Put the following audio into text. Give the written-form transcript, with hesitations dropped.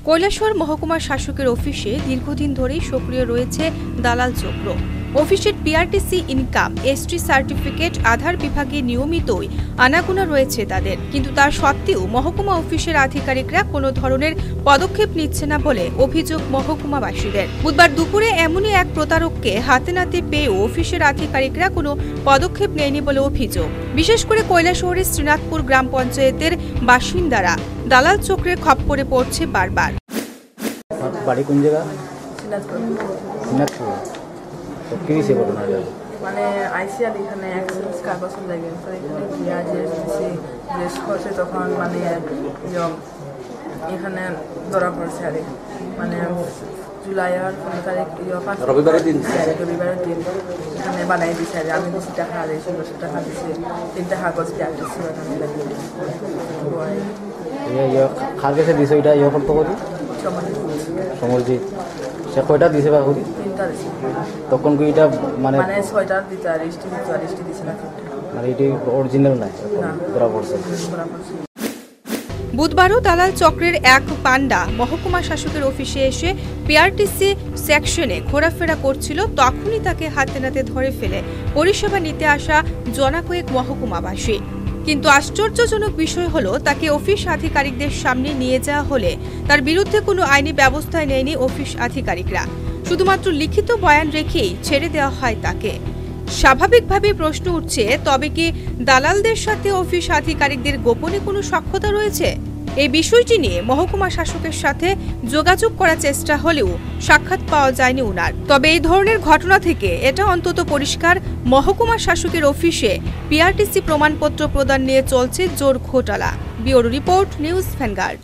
কৈলাসহর মহকুমা শাসকের অফিসে দীর্ঘদিন ধরেই সক্রিয় রয়েছে দালাল চক্র। অফিসের পিআরটিসি ইনকাম, এসটি সার্টিফিকেট, আধার বিভাগে নিয়মিতই আনাগোনা রয়েছে তাদের, কিন্তু তার সত্ত্বেও মহকুমা অফিসের আধিকারিকরা কোনো ধরনের পদক্ষেপ নিচ্ছে না বলে অভিযোগ মহকুমাবাসীদের। বুধবার দুপুরে এমনই এক প্রতারককে হাতে নাতে পেয়েও অফিসের আধিকারিকরা কোনো পদক্ষেপ নেয়নি বলে অভিযোগ। বিশেষ করে কৈলাসহরের শ্রীনাথপুর গ্রাম পঞ্চায়েতের বাসিন্দারা দালাল চক্রের খপ্পরে পড়ছে বারবার। বাড়ি কোন জায়গা? শ্রীনাথপুর। তো কি হয়েছে ঘটনাটা? মানে আইসিআর এখানে অ্যাক্সিডেন্ট কাগজ লাগে, তো এখানে গিয়া জিজ্ঞেস করছে, তখন মানে এখানে ধরা পড়ছে আর মানে জুলাইয়ের 15 তারিখ রবিবারের দিন এখানে বানাই দিচ্ছে আর আমি 20 টাকা আর 1600 টাকা দিচ্ছি, 3টা কাগজ পিআরটিসি খার কাছে দিছে এটা করতে করি সমরজিৎ সে কয়টা দিছে বা করি 3টা দিছে। তখন কি এটা মানে 6টা দিতে আর রেজিস্ট্রি দিছে না, মানে এটা অরিজিনাল নাই ধরা পড়ছে। বুধবারও দালাল চক্রের এক পান্ডা মহকুমা শাসকের অফিসে এসে পিআরটিসি সেকশনে ঘোরাফেরা করছিল, তখনই তাকে হাতে নাতে ধরে ফেলে পরিষেবা নিতে আসা জনাকয়েক মহকুমাবাসী। কিন্তু আশ্চর্যজনক বিষয় হলো, তাকে অফিস আধিকারিকদের সামনে নিয়ে যাওয়া হলে তার বিরুদ্ধে কোনো আইনি ব্যবস্থা নেয়নি অফিস আধিকারিকরা, শুধুমাত্র লিখিত বয়ান রেখেই ছেড়ে দেওয়া হয় তাকে। স্বাভাবিকভাবে প্রশ্ন উঠছে, তবে কি দালালদের সাথে অফিস আধিকারিকদের গোপনে কোনো সখ্যতা রয়েছে? এই বিষয়টি নিয়ে মহকুমা শাসকের সাথে যোগাযোগ করার চেষ্টা হলেও সাক্ষাৎ পাওয়া যায়নি উনার। তবে এই ধরনের ঘটনা থেকে এটা অন্তত পরিষ্কার, মহকুমা শাসকের অফিসে পিআরটিসি প্রমাণপত্র প্রদান নিয়ে চলছে জোর ঘোটালা। Bureau report, news vanguard.